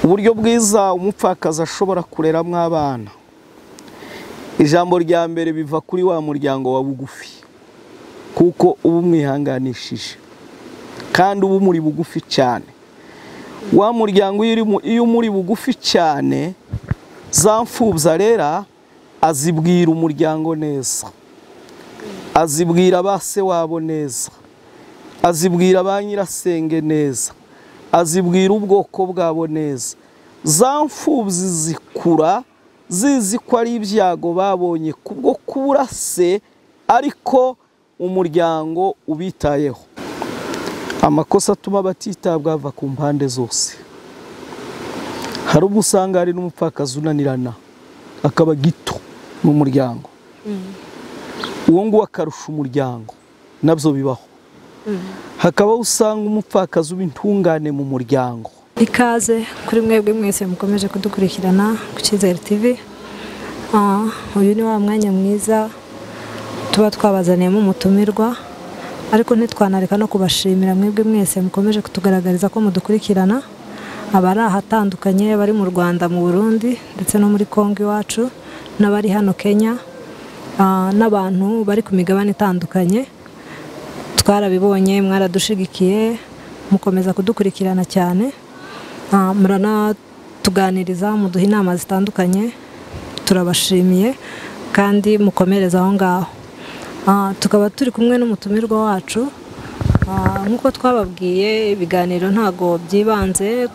uburyo bwiza umupfakazi ashobora kureramo abana. Ijambo rya mbere biva kuri wa muryango wa bugufi, kuko uba umwihanganishije kandi uba umuri bugufi cyane. Wa muryango iyo umuri bugufi cyane, za mfubyi arera azibwira umuryango neza, azibwira ba se wabo neza, azibwira ba nyirasenge neza, azibwira ubwoko bwabo neza. Za mfubyi zikura zizi ko ari ibyago babonye kubwo kubura se, ariko umuryango ubitayeho. Amakosa atuma batitabwa ava ku mpande zose. Hari ubwo usanga hari n'umupfakazi unanirana akaba gito mu muryango, uwo nguwo akarusha umuryango, nabyo bibaho. Hakaba usanga umupfakazi w'intungane mu muryango. Ikaze kuri mwebwe mwese mukomeje kudukurikirana ku Cyizere TV. Uyu ni wa mwanya mwiza tuba twabazaniyemo umutumirwa, ariko ntitwanareka no kubashimira mwebwe mwese mukomeje kutugaragariza ko mudukurikirana, abari ahatandukanye, abari mu Rwanda, mu Burundi ndetse no muri Kongo iwacu, n'abari hano Kenya, n'abantu bari ku migabane itandukanye. Twarabibonye, mwaradushigikiye, mukomeza kudukurikirana cyane, muranatuganiriza, muduha inama zitandukanye. Turabashimiye kandi mukomereza aho ngaho. Tukaba turi kumwe n'umutumirwa wacu. Nk'uko twababwiye, ibiganiro ntago byibanze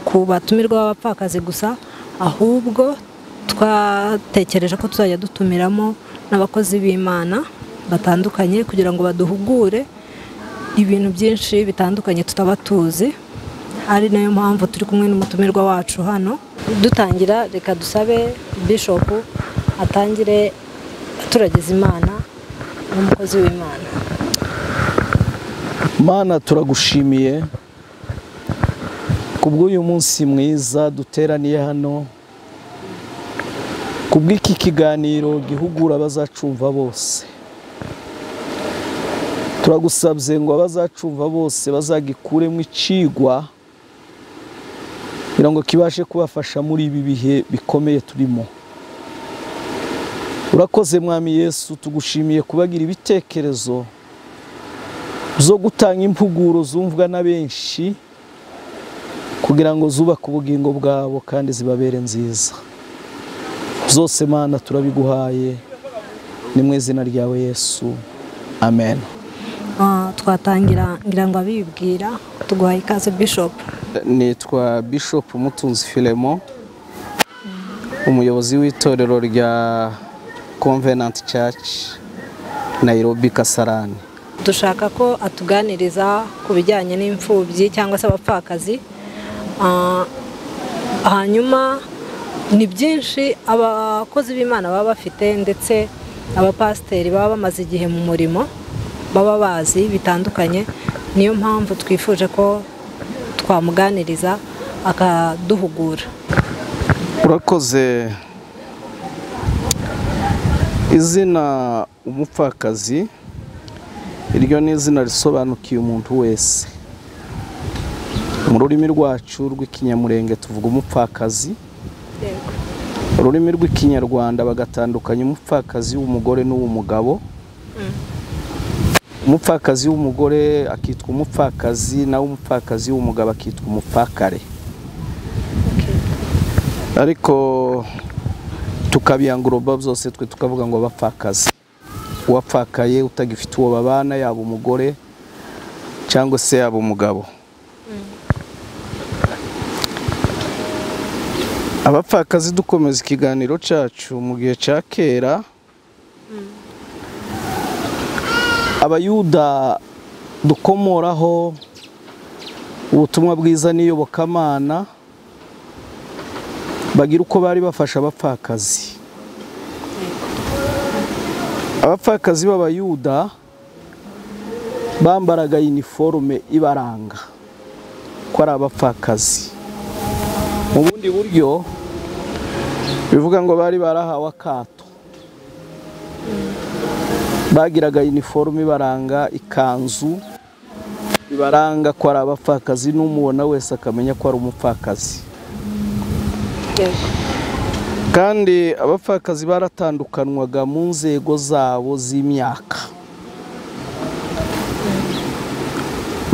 ku batumirwa b'abapfakazi gusa, ahubwo twatekereje ko tuzajya dutumiramo n'abakozi b'Imana batandukanye kugira ngo baduhugure ibintu byinshi bitandukanye tutaba tuzi. Ari nayo mpamvu turi kumwe n'umutumirwa wacu hano. Dutangira, reka dusabe Bishop atangire turagize Imana n'umukozi w'Imana. Mana, turagushimiye kubw'uyu munsi mwiza duteraniye hano, kubw'iki kiganiro gihugura abazacumva bose. Turagusabye ngo abazacumva bose bazagikuremo icigwa kugira ngo kibashe kubafasha muri ibi bihe bikomeye turimo. Urakoze Mwami Yesu, tugushimiye kubagira ibitekerezo zo gutanga impuguro zumvwa na benshi kugira ngo zubake ubugingo bwabo kandi zibabere nziza. Zose Mana turabiguhaye, ni mu izina ryawe Yesu, amen. Twatangira ngira ngo abibwira. Tuguhaye ikaze Bishop. Nitwa Bishop Mutunzi Philemon, umuyobozi w'itorero rya Covenant Church Nairobi Kasarani. Dushaka ko atuganiriza ku bijyanye n'imfubyi cyangwa se abapfakazi. Hanyuma ni byinshi abakozi b'Imana baba bafite, ndetse abapasiteri baba bamaze igihe mu murimo baba bazi bitandukanye. Niyo mpamvu twifuje ko twamuganiriza akaduhugura. Urakoze. Izina umupfakazi, iryo ni izina risobanukiye umuntu wese. Mu rurimi rwacu rw'ikinyamurenge tuvuga umupfakazi. Mu rurimi rw'ikinyarwanda bagatandukanya umupfakazi w'umugore n'uw'umugabo. Umupfakazi w'umugore akitwa umupfakazi, naho umupfakazi w'umugabo akitwa umupfakare. Ariko tukabiyangurura byose twe tukavuga ngo abapfakazi. Uwapfakaye utagifite uwo babana, yaba umugore cyangwa se yaba umugabo. Abapfakazi, dukomeza ikiganiro cyacu mu gihe cya kera, Abayuda dukomoraho ubutumwa bwiza n'iyobokamana bagira uko bari bafasha abapfakazi. Abapfakazi b'Abayuda bambaraga uniforme ibaranga ko ari abapfakazi. Mu bundi buryo bivuga ngo bari barahawe akato. Bagiraga uniforme ibaranga, ikanzu bibaranga ko ari abapfakazi, n'umubona wese akamenya ko ari umupfakazi. Kandi abapfakazi baratandukanwaga mu nzego zabo z'imyaka.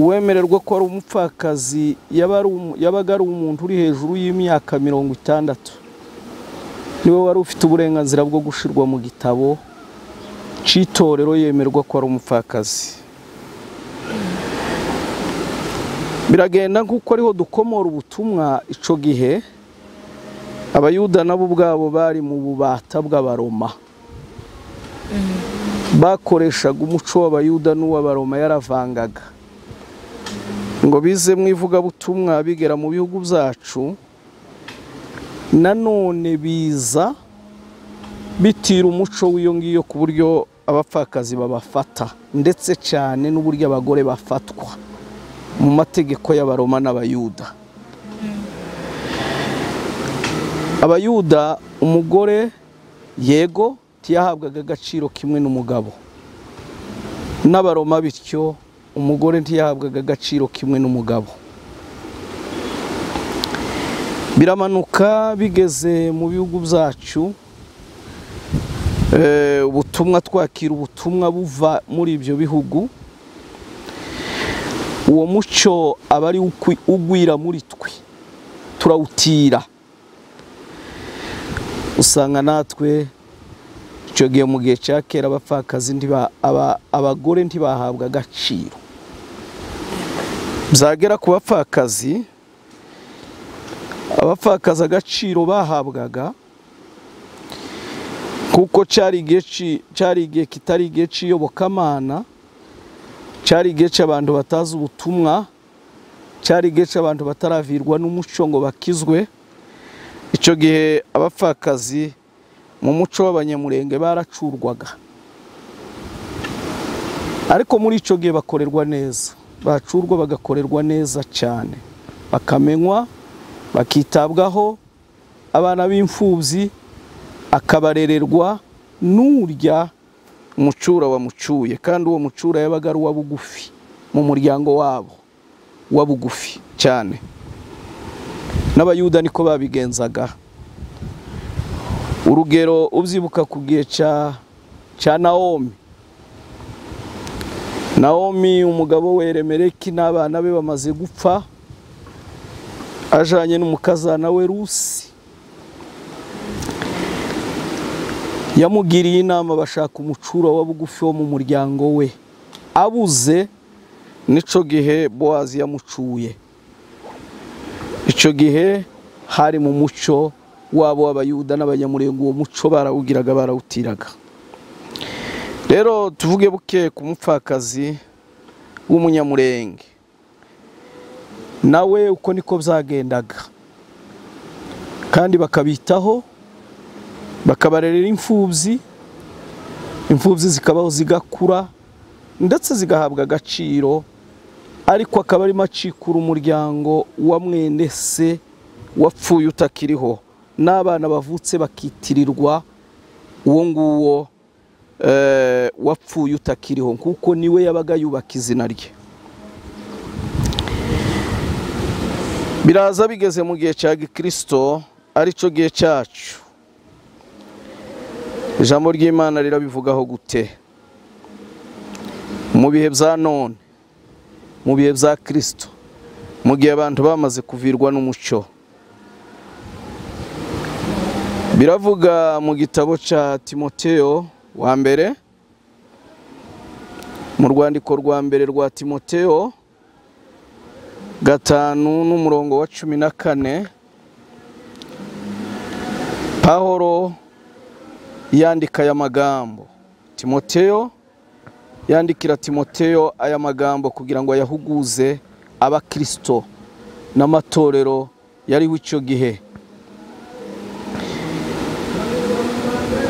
Uwemererwa ko ari umupfakazi yabaga ari umuntu uri hejuru y'imyaka 60, niwe wari ufite uburenganzira bwo gushirwa mu gitabo c'itorero, yemerwa ko ari umupfakazi. Biragenda nk'uko ariho dukomora ubutumwa. Ico gihe abayuda nabo ubwabo bari mu bubata bw'abaroma, bakoreshaga umuco w'abayuda n'uw'abaroma yaravangaga, ngo bize mu ivugabutumwa bigera mu bihugu byacu. Nanone biza bitira umuco w'iyo ngiyo ku buryo abapfakazi babafata, ndetse cyane n'uburyo abagore bafatwa mu mategeko y'abaroma n'abayuda. Abayuda umugore yego ntiyahabwaga agaciro kimwe n'umugabo, n'abaroma bityo umugore ntiyahabwaga agaciro kimwe n'umugabo. Biramanuka bigeze mu bihugu byacu, ubutumwa twakira ubutumwa buva muri ibyo bihugu, uwo muco aba ari ugwira muri twe, turawutira. Usanga natwe icyo gihe mu gihe cya kera abapfakazi abagore ntibahabwa agaciro. Byagera ku bapfakazi, abapfakazi agaciro bahabwaga, kuko cyari igihe kitari igihe cy'iyobokamana, cyari igihe cy'abantu batazi ubutumwa, cyari igihe cy'abantu bataravirwa n'umuco ngo bakizwe. Icyo gihe abapfakazi mu muco w'abanyamurenge baracurwaga, ariko muri icyo gihe bakorerwa neza, bacurwa bagakorerwa neza cyane, bakamenywa, bakitabwaho. Abana b'imfubyi akabarererwa n'urya umucura wamucuye, kandi uwo mucura yabaga ari uwa bugufi mu muryango wabo, wa bugufi cyane. N'abayuda niko babigenzaga. Urugero ubyibuka ku gihe cya Naomi, umugabo we Elimeleki n'abana be bamaze gupfa, ajanye n'umukazana we Rusi. Yamugiriye inama bashaka umucura wa bugufi wo mu muryango we, abuze nico gihe Boazi yamucuye. Icyo gihe hari mu muco wabo w'abayuda n'abanyamurenge, uwo muco barawugiraga, barawutiraga. Rero tuvuge buke ku mupfakazi w'umunyamurenge, nawe uko niko byagendaga, kandi bakabitaho, bakabarerera imfubyi zikabaho zigakura ndetse zigahabwa agaciro, ariko akaba ari macikura umuryango wa mwene se wapfuye utakiriho, n'abana bavutse bakitirirwa uwo nguwo wapfuye utakiriho, kuko niwe yabaga yubaka izina rye. Biraza bigeze mu gihe cya Gikristo, ari cyo gihe cyacu. Ijambo ry'Imana rirabivugaho gute? Mu bihe bya none, mu bihe bya Kristo, mu gihe abantu bamaze kuvirwa n'umuco. Biravuga mu gitabo cya Timoteyo wa mbere, mu rwandiko rwa mbere rwa Timoteyo 5:14, Pawulo yandika aya magambo. Timoteyo yandikira Timoteyo aya magambo kugira ngo ayahuguze abakristo n'amatorero yariho icyo gihe.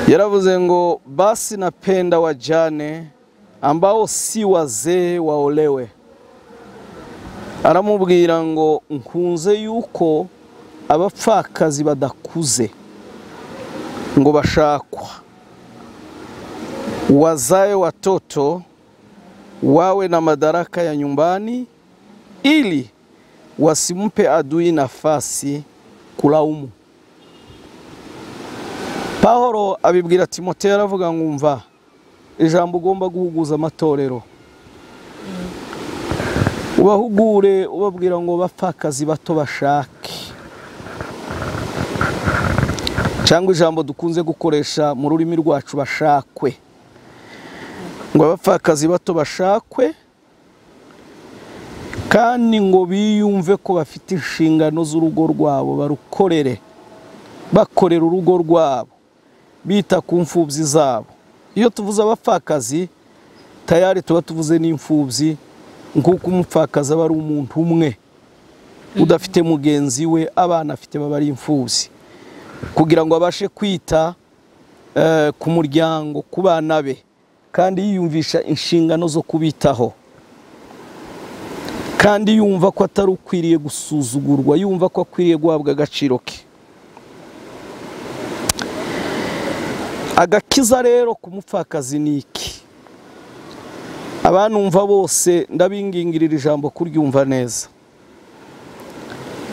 Yaravuze ngo basi napenda wajane ambao si wazee waolewe. Aramubwira ngo nkunze yuko abapfakazi badakuze ngo bashakwa, wazae watoto wawe na madaraka ya nyumbani ili wasimpe adui nafasi kulaumu. Pawulo abibwira Timoteyo aravuga ngo umva ijambo ugomba guhuguza amatorero. Ubahugure ubabwira ngo bapfakazi bato bashake. Cyangwa ijambo dukunze gukoresha mu rurimi rwacu bashakwe. Ngo abapfakazi bato bashakwe kandi ngo biyumve ko bafite inshingano z'urugo rwabo barukorere. Bakorera urugo rwabo. Bita ku mfubyi zabo. Iyo tuvuze abapfakazi tayari tuba tuvuze n'imfubyi, nk'uko umupfakazi aba ari umuntu umwe udafite mugenzi we, abana afite baba ari imfubyi, kugira ngo abashe kwita ku muryango, ku bana be, kandi yiyumvisha inshingano zo kubitaho, kandi yumva ko atari ukwiriye gusuzugurwa, yumva ko akwiriye guhabwa agaciro ke. Agakiza rero ku mupfakazi ni iki? Abanumva bose ndabingingirira ijambo kuryumva neza.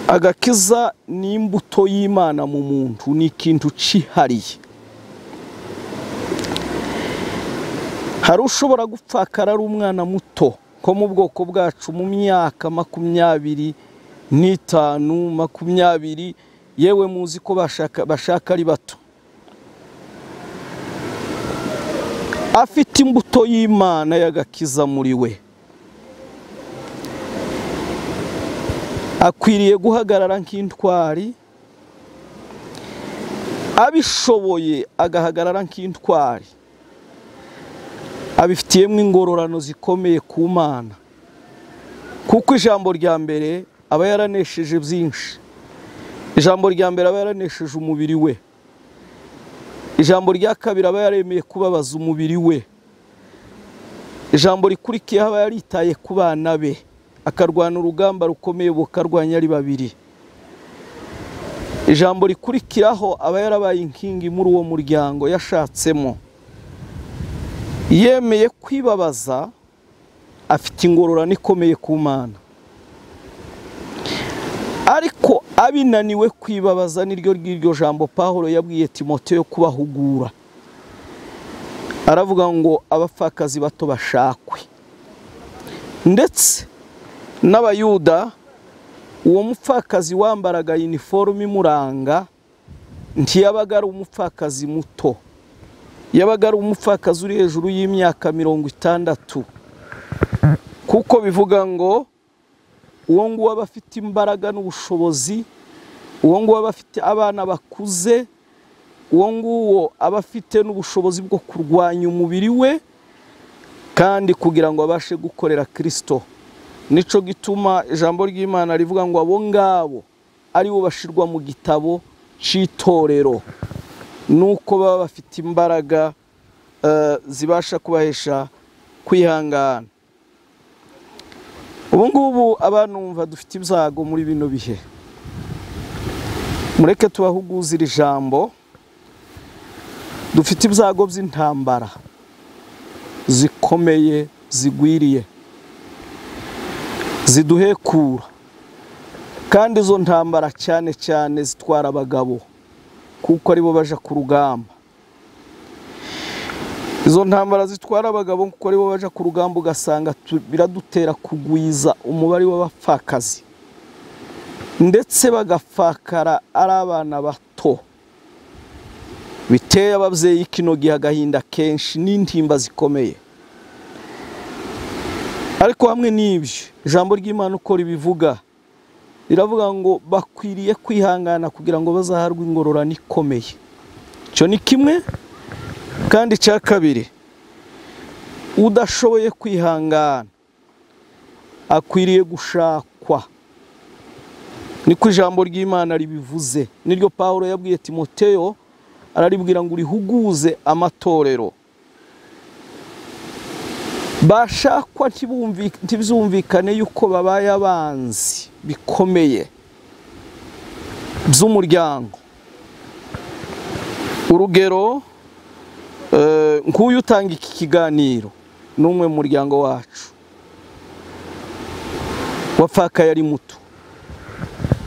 Agakiza ni imbuto y'Imana mu muntu, ni ikintu cihariye. Hari ushobora gupfakara ari umwana muto ko mu bwoko bwacu mu myaka 25, 20, yewe muzi ko bashaka ari bato. Afite imbuto y'Imana y'agakiza muri we. Akwiriye guhagarara nk'intwari, abishoboye agahagarara nk'intwari, abifitiyemo ingororano zikomeye ku Mana, kuko ijambo rya mbere aba yaranesheje byinshi. Ijambo rya mbere aba yaranesheje umubiri we. Ijambo rya kabiri aba yaremeye kubabaza umubiri we. Ijambo rikurikiye aba yaritaye ku bana be, akarwana urugamba rukomeye bukarwanya ari babiri. Ijambo rikurikiraho aba yarabaye inkingi muri uwo muryango yashatsemo. Yemeye kwibabaza, afite ingororano ikomeye ku Mana. Ariko abinaniwe kwibabaza niryo jambo Pawulo yabwiye Timoteyo kubahugura. Aravuga ngo abapfakazi bato bashakwe. Ndetse n'abayuda uwo mupfakazi wambaraga uniforme imuranga ntiyabaga ari umupfakazi muto. Yabaga ari umupfakazi uri hejuru y'imyaka 60, kuko bivuga ngo uwo nguwo aba afite imbaraga n'ubushobozi, uwo nguwo aba afite abana bakuze, uwo nguwo aba afite n'ubushobozi bwo kurwanya umubiri we, kandi kugira ngo abashe gukorera Kristo. Nico gituma ijambo ry'Imana rivuga ngo abo ngabo ari bo bashirwa mu gitabo c'itorero, nuko baba bafite imbaraga zibasha kubahesha kwihangana. Ubu ngubu abanumva dufite ibyago muri bino bihe. Mureke tubahuguzira ijambo. Dufite ibyago by'intambara zikomeye, zigwiriye, ziduhekura, kandi izo ntambara cyane cyane zitwara abagabo, kuko aribo baje ku rugamba. Izo ntambara zitwara abagabo kuko aribo baje ku rugamba, ugasanga biradutera kugwiza umubare w'abapfakazi, ndetse bagapfakara ari abana bato. Biteye ababyeyi kino gihe agahinda kenshi n'intimba zikomeye. Ariko hamwe n'ibyo ijambo ry'Imana uko ribivuga, riravuga ngo bakwiriye kwihangana kugira ngo bazaharwe ingororano ikomeye. Cyo ni kimwe. Kandi cya kabiri, udashoboye kwihangana akwiriye gushakwa. Niko ijambo ry'Imana ribivuze. Niryo Pawulo yabwiye Timoteyo, araribwira ngo urihuguze amatorero. Bashakwa ntibyumvikane yuko babaye abanzi bikomeye by'umuryango. Urugero, nk'uyu utanga iki kiganiro n'umwe mu muryango wacu. wapfakaye ari muto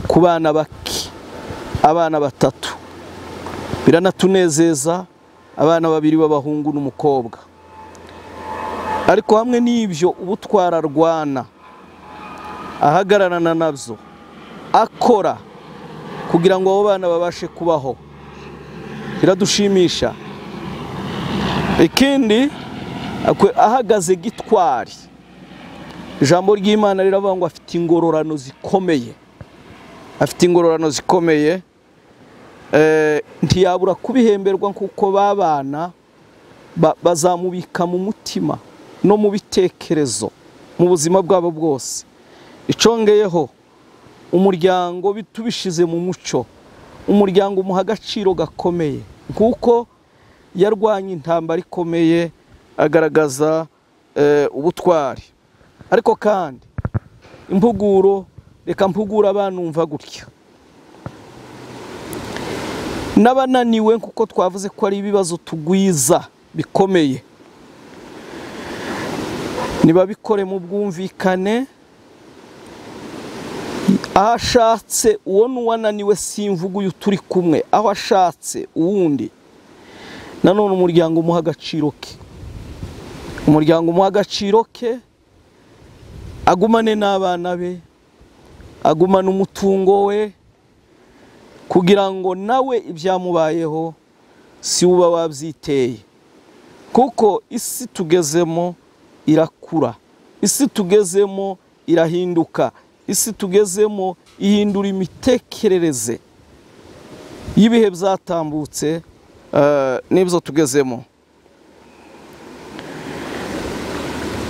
ku bana bake, abana batatu. Biranatunezeza, abana babiri b'abahungu n'umukobwa. Ariko hamwe n'ibyo ubutwara arwana, ahagararana nabyo, akora kugira ngo abo bana babashe kubaho, biradushimisha. Ikindi ahagaze gitwari, ijambo ry'Imana riravuga ngo afite ingororano zikomeye, afite ingororano zikomeye. Ntiyabura kubihemberwa kuko babana bazamubika mu mutima no mu bitekerezo mu buzima bwabo bwose. Icongeyeho umuryango bitubishize mu muco, umuryango umuha agaciro gakomeye kuko yarwanye intambara ikomeye, agaragaza ubutwari. Ariko kandi impuguro, reka mpugura abanumva gutya, n'abananiwe kuko twavuze ko ari ibibazo tugwiza bikomeye, nibabikore mu bwumvikane. Aho ashatse uwo n'uwananiwe simvuga uyu turi kumwe, aho ashatse uwundi, nanone umuryango umuha agaciro ke, umuryango umuha agaciro ke, agumane n'abana be, agumane umutungo we, kugira ngo nawe ibyamubayeho si uba wabyiteye. Kuko isi tugezemo irakura, isi tugezemo irahinduka, isi tugezemo ihindura imitekerereze y'ibihe byatambutse n'ibyo tugezemo.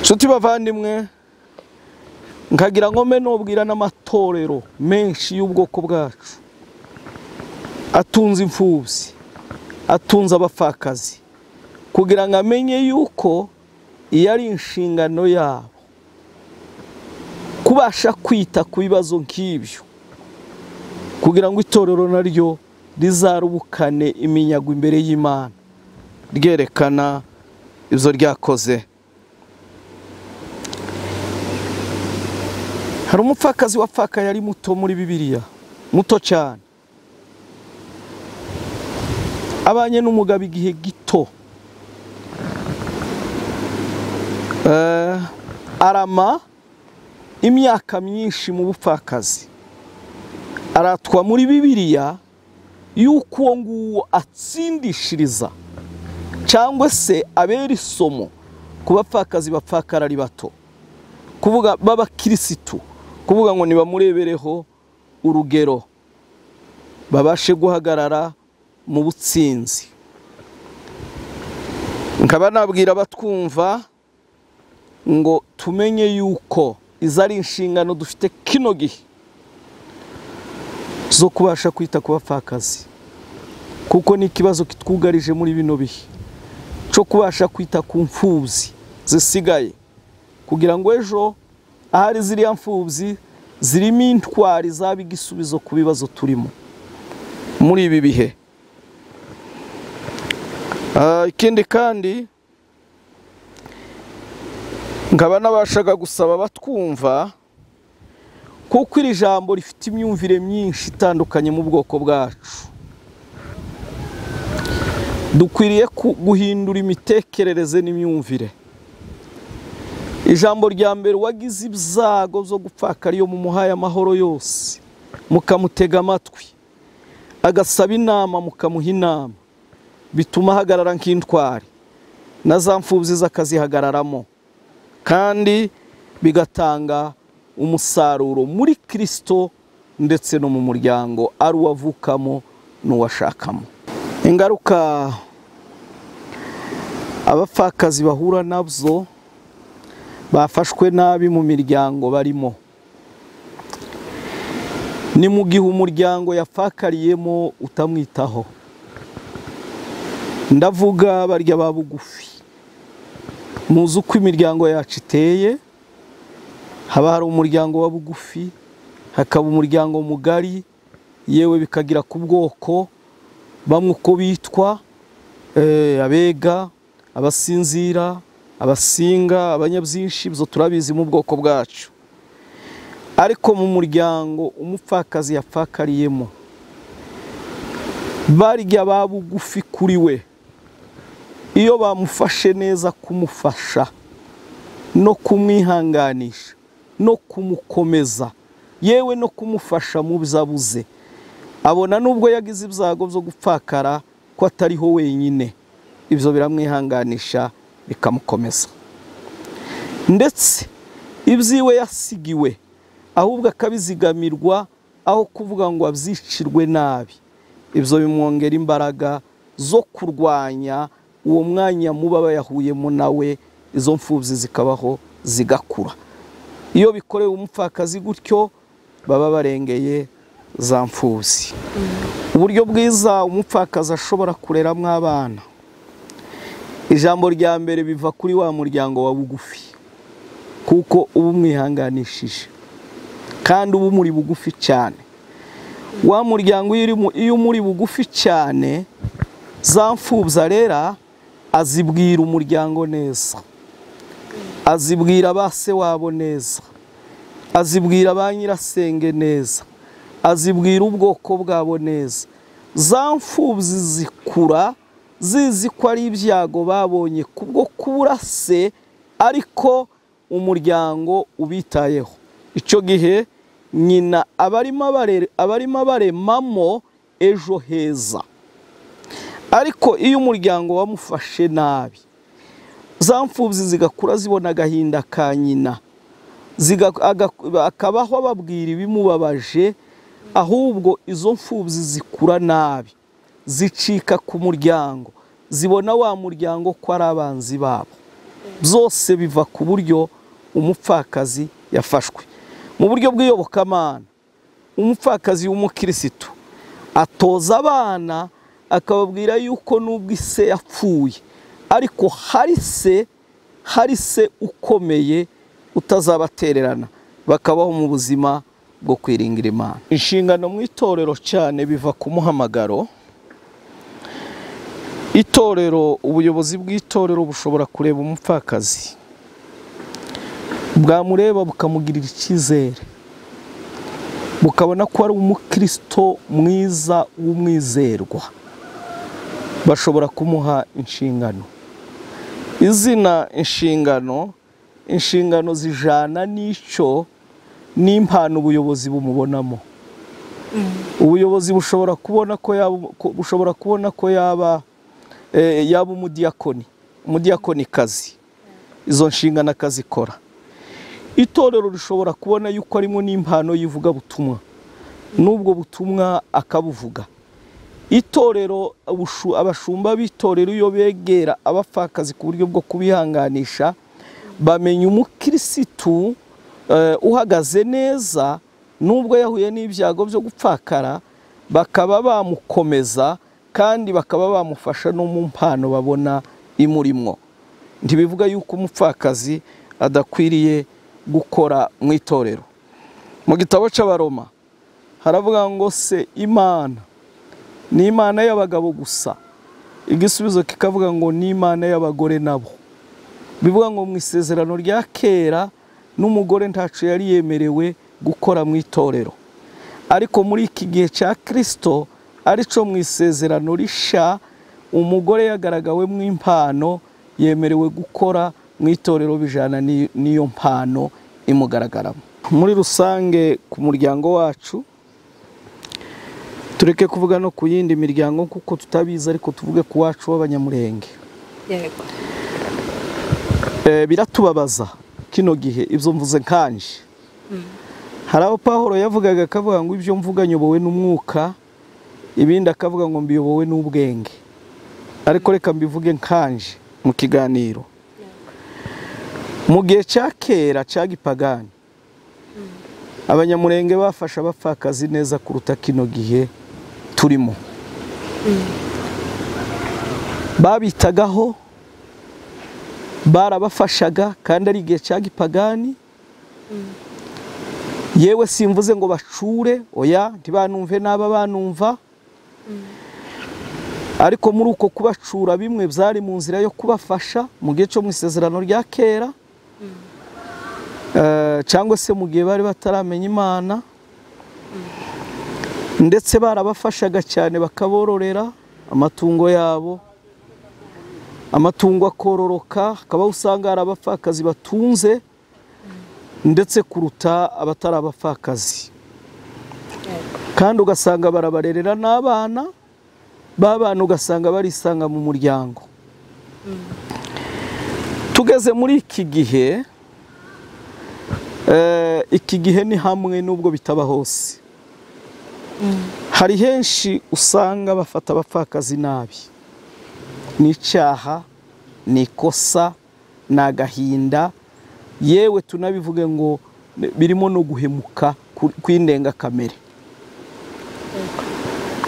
Nshuti bavandimwe, nkagira ngo mbe nubwira n'amatorero menshi y'ubwoko bwacu atunze imfubyi, atunze abapfakazi, kugira ngo amenye yuko iyo ari inshingano yabo kubasha kwita ku bibazo nk'ibyo, kugira ngo itorero naryo rizarubukane iminyago imbere y'Imana, ryerekana ibyo ryakoze. Hari umupfakazi wapfakaye ari muto muri Bibiliya, muto cyane, abanye n'umugabo igihe gito, arama imyaka myinshi mu bupfakazi, aratwa muri Bibiliya yuko uwo nguwo atsindishiriza cyangwa se abera isomo ku bapfakazi bapfakara ari bato, kuvuga b'abakirisitu, kuvuga ngo nibamurebereho urugero, babashe guhagarara mu butsinzi. Nkaba nabwira abatwumva ngo tumenye yuko izo ari inshingano dufite kino gihe zo kubasha kwita ku bapfakazi, kuko ni ikibazo kitwugarije muri bino bihe cyo kubasha kwita ku mfubyi zisigaye, kugira ngo ejo ahari ziriya mfubyi zirimo intwari zaba igisubizo ku bibazo turimo muri ibi bihe. Ikindi kandi nkaba nabashaga gusaba abatwumva, kuko iri jambo rifite imyumvire myinshi itandukanye mu bwoko bwacu, dukwiriye guhindura imitekerereze n'imyumvire. Ijambo rya mbere, wagize ibyago zo gupfakara iyo mumuhaye amahoro yose, mukamutega amatwi, agasaba inama mukamuha inama, bituma ahagarara nk'intwari, na za mfubyi z'akazihagararamo, kandi bigatanga umusaruro muri Kristo ndetse no mu muryango ari uwavukamo n'uwashakamo. Ingaruka abapfakazi bahura nabyo bafashwe nabi mu miryango barimo, ni mu gihe umuryango yapfakariyemo utamwitaho. Ndavuga barya ba bugufi. Muzi uko imiryango yacu iteye, haba hari umuryango wa bugufi, hakaba umuryango mugari, yewe bikagira ku bwoko bamwe uko bitwa, abega, abasinzira, abasinga, abanyabyinshi, ibyo turabizi mu bwoko bwacu. ariko mu muryango umupfakazi yapfakariyemo barya babugufi kuri we, iyo bamufashe neza kumufasha no kumwihanganisha no kumukomeza yewe no kumufasha mu bizabuze, abona nubwo yagize ibyago byo gupfakara ko atariho wenyine, ibyo biramwihanganisha bikamukomeza, ndetse ibyiwe yasigiwe ahubwo akabizigamirwa aho kuvuga ngo abyicirwe nabi. Ibyo bimwongera imbaraga zo kurwanya uwo mwanya muba bayahuyemo nawe, izo mfubyi zikabaho zigakura. Iyo bikorewe umupfakazi gutyo baba barengeye za mfubyi. Uburyo bwiza umupfakazi ashobora kureramo abana, ijambo rya mbere biva kuri wa muryango wa bugufi, kuko uba umwihanganishije kandi uba umuri bugufi cyane. Wa muryango iyo umuri bugufi cyane, za mfubyi arera azibwira umuryango neza, azibwira ba se wabo neza, azibwira ba nyirasenge neza, azibwira ubwoko bwabo neza. Za mfubyi zikura zizi ko ari ibyago babonye kubwo kubura se, ariko umuryango ubitayeho. Icyo gihe nyina abarimo baremamo ejo heza. Ariko iyo umuryango wamufashe nabi, za mfubyi zigakura zibona agahinda ka nyina, akabaho ababwira ibimubabaje, ahubwo izo mfubyi zikura nabi, zicika ku muryango, zibona wa muryango ko ari abanzi babo. Byose biva ku buryo umupfakazi yafashwe. Mu buryo bw'iyobokamana, umupfakazi w'umukirisitu atoza abana akababwira yuko nubwo ise yapfuye, ariko hari se ukomeye utazabatererana, bakabaho mu buzima bwo kwiringira Imana. Inshingano mu itorero cyane biva ku muhamagaro. Itorero, ubuyobozi bw'itorero bushobora kureba umupfakazi, bwamureba bukamugirira icyizere, bukabona ko ari umukristo mwiza w'umwizerwa, bashobora kumuha inshingano. Izina inshingano zijana n'icyo n'impano ubuyobozi bumubonamo. Ubuyobozi bushobora kubona ko yaba umudiyakonikazi, izo nshingano akazikora. Itorero rishobora kubona yuko arimo n'impano y'ivugabutumwa, n'ubwo butumwa akabuvuga. Itorero, abashumba b'itorero iyo begera abapfakazi ku buryo bwo kubihanganisha, bamenya umukirisitu uhagaze neza, nubwo yahuye n'ibyago byo gupfakara, bakaba bamukomeza kandi bakaba bamufasha no mu mpano babona imurimwo. Ntibivuga yuko umupfakazi adakwiriye gukora mu itorero. Mu gitabo cy'Abaroma haravuga ngo se Imana ni Imana y'abagabo gusa, igisubizo kikavuga ngo ni Imana y'abagore nabo. Bivuga ngo mu isezerano rya kera n'umugore ntacu yari yemerewe gukora mu itorero, ariko muri iki gihe cya Kristo arico mu isezerano risha, umugore yagaragawemo impano yemerewe gukora mu itorero bijana n'iyo mpano imugaragaramo. Muri rusange ku muryango wacu, tureke kuvuga no ku yindi miryango kuko tutabizi, ariko tuvuge ku wacu w'Abanyamurenge. Yego. Biratubabaza kino gihe ibyo mvuze nkanje. Hari aho Pawulo yavugaga akavuga ngo ibyo mvuga nyobowe n'umwuka, ibindi akavuga ngo mbiyobowe n'ubwenge. Ariko reka mbivuge nkanje mu kiganiro. Mu gihe cya kera cya gipagani, Abanyamurenge bafasha abapfakazi neza kuruta kino gihe turimo. Babitagaho, barabafashaga kandi ari igihe cya gipagani. Yewe simvuze ngo bacure, oya, ntibanumve n'aba banumva. Ariko muri uko kubacura bimwe byari mu nzira yo kubafasha mu gihe cyo mu isezerano rya kera. cyangwa se mu gihe bari bataramenya Imana, ndetse barabafashaga cyane bakabororera amatungo yabo, amatungo akororoka, akaba usanga hari abapfakazi batunze ndetse kuruta abatari abapfakazi, kandi ugasanga barabarerera n'abana b'abana, ugasanga barisanga mu muryango. Tugeze muri iki gihe ni hamwe nubwo bitaba hose, hari henshi usanga bafata abapfakazi nabi. Ni icyaha, ni ikosa, ni agahinda, yewe tunabivuge ngo birimo no guhemuka kw'indengakamere,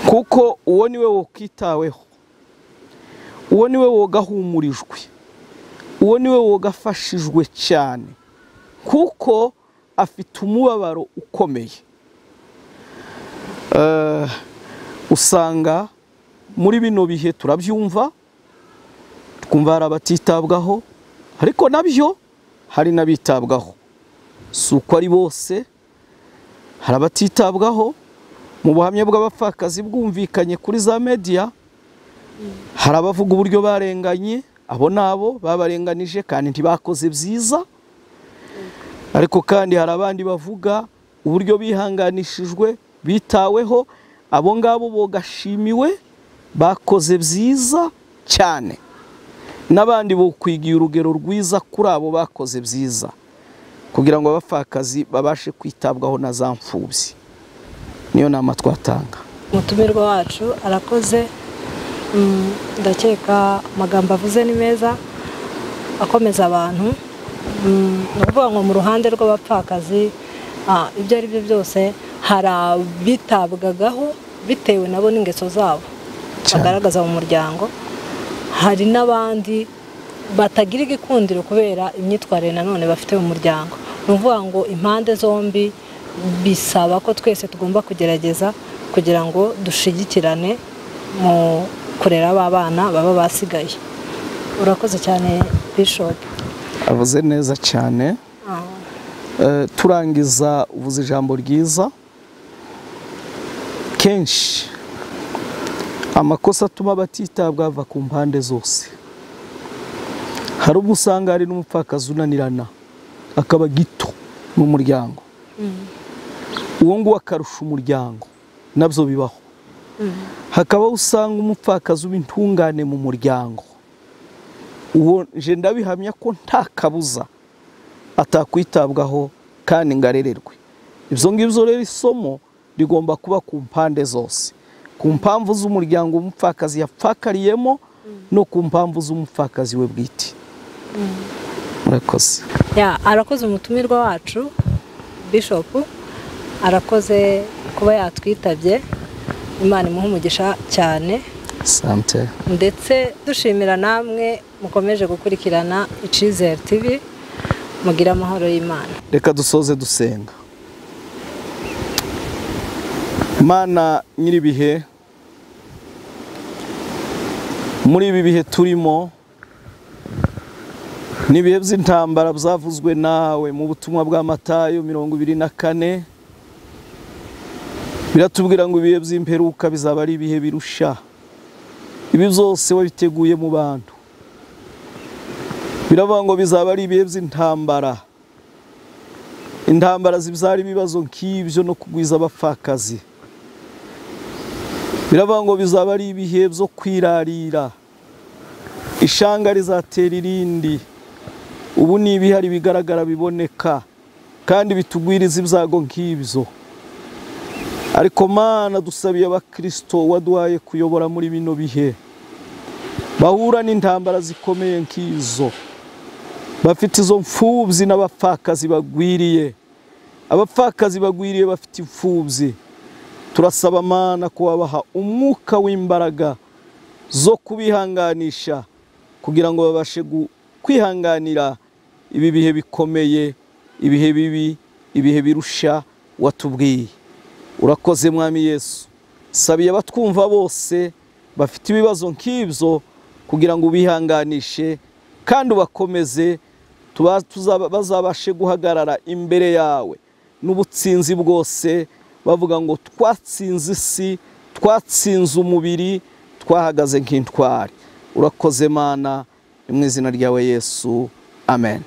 kuko uwo niwe wokitaweho, uwo niwe wogahumurijwe, uwo niwe wogafashijwe cyane, kuko afite umubabaro ukomeye. Usanga muri bino bihe turabyumva, twumva hari abatitabwaho, ariko nabyo hari n'abitabwaho. Si uko ari bose, hari abatitabwaho. Mu buhamya bw'abapfakazi bwumvikanye kuri za media, hari abavuga uburyo barenganye, abo nabo babarenganije kandi ntibakoze byiza, ariko kandi hari abandi bavuga uburyo bihanganishijwe, bitaweho, abo ngabo bogashimiwe, bakoze byiza cyane, n'abandi bo kwigiye urugero rwiza kuri abo bakoze byiza, kugira ngo abapfakazi babashe kwitabwaho na za mfubyi. Niyo nama twatanga. Umutumirwa wacu arakoze, ndakeka amagambo avuze ni meza, akomeza abantu. Ni ukuvuga ngo mu ruhande rw'abapfakazi, ibyo ari byo byose, hari abitabwagaho bitewe nabo n'ingeso zabo bagaragaza mu muryango, hari n'abandi batagira igikundiro kubera imyitwarire nanone bafite mu muryango. Ni ukuvuga ngo impande zombi bisaba ko twese tugomba kugerageza kugira ngo dushigikirane mu kurera abana baba basigaye. Urakoze cyane Bishop. Avuze neza cyane. Turangiza uvuze ijambo ryiza. Kenshi amakosa atuma batitabwa ava ku mpande zose. Hari ubwo usanga hari n'umupfakazi unanirana akaba gito mu muryango, uwo nguwo akarusha umuryango, nabyo bibaho. Hakaba usanga umupfakazi w'intungane mu muryango, uwo nje ndabihamya ko nta kabuza atakwitabwaho kandi ngarererwe. Ibyo ngibyo rero isomo rigomba kuba ku mpande zose, ku mpamvu z'umuryango umupfakazi yapfakariyemo no ku mpamvu z'umupfakazi we bwite. Murakoze. Arakoze umutumirwa wacu Bishop, arakoze kuba yatwitabye. Imana imuhe umugisha cyane. Asante. Ndetse dushimira namwe mukomeje gukurikirana Icyizere TV. Mugira amahoro y'Imana. Reka dusoze dusenga. Mana nyiribihe, muri ibi bihe turimo, n'ibihe by'intambara byavuzwe nawe mu butumwa bwa Matayo 24, biratubwira ngo ibihe by'imperuka bizaba ari ibihe birusha. Ibi byose wabiteguye mu bantu, biravuga ngo bizaba ari ibihe by'intambara. Intambara zibyara ibibazo nk'ibyo no kugwiza abapfakazi. Biravuga ngo bizaba ari ibihe byo kwirarira, ishanga rizatera irindi. Ubu ni ibihari bigaragara biboneka kandi bitugwiriza ibyago nk'ibyo. Ariko Mana, dusabiye abakristo waduhaye kuyobora muri bino bihe, bahura n'intambara zikomeye nk'izo, bafite izo mfubyi n'abapfakazi bagwiriye. Abapfakazi bagwiriye bafite imfubyi. Turasaba Mana ko wabaha umwuka w'imbaraga zo kubihanganisha, kugira ngo babashe kwihanganira ibi bihe bikomeye, ibihe bibi, ibihe birusha watubwiye. Urakoze Mwami Yesu. Sabiye abatwumva bose bafite ibibazo nk'ibyo, kugira ngo ubihanganishe kandi ubakomeze. bazabashe guhagarara imbere yawe n'ubutsinzi bwose, bavuga ngo twatsinze isi, twatsinze umubiri, twahagaze nk'intwari. Urakoze Mana, mu izina ryawe Yesu, amen.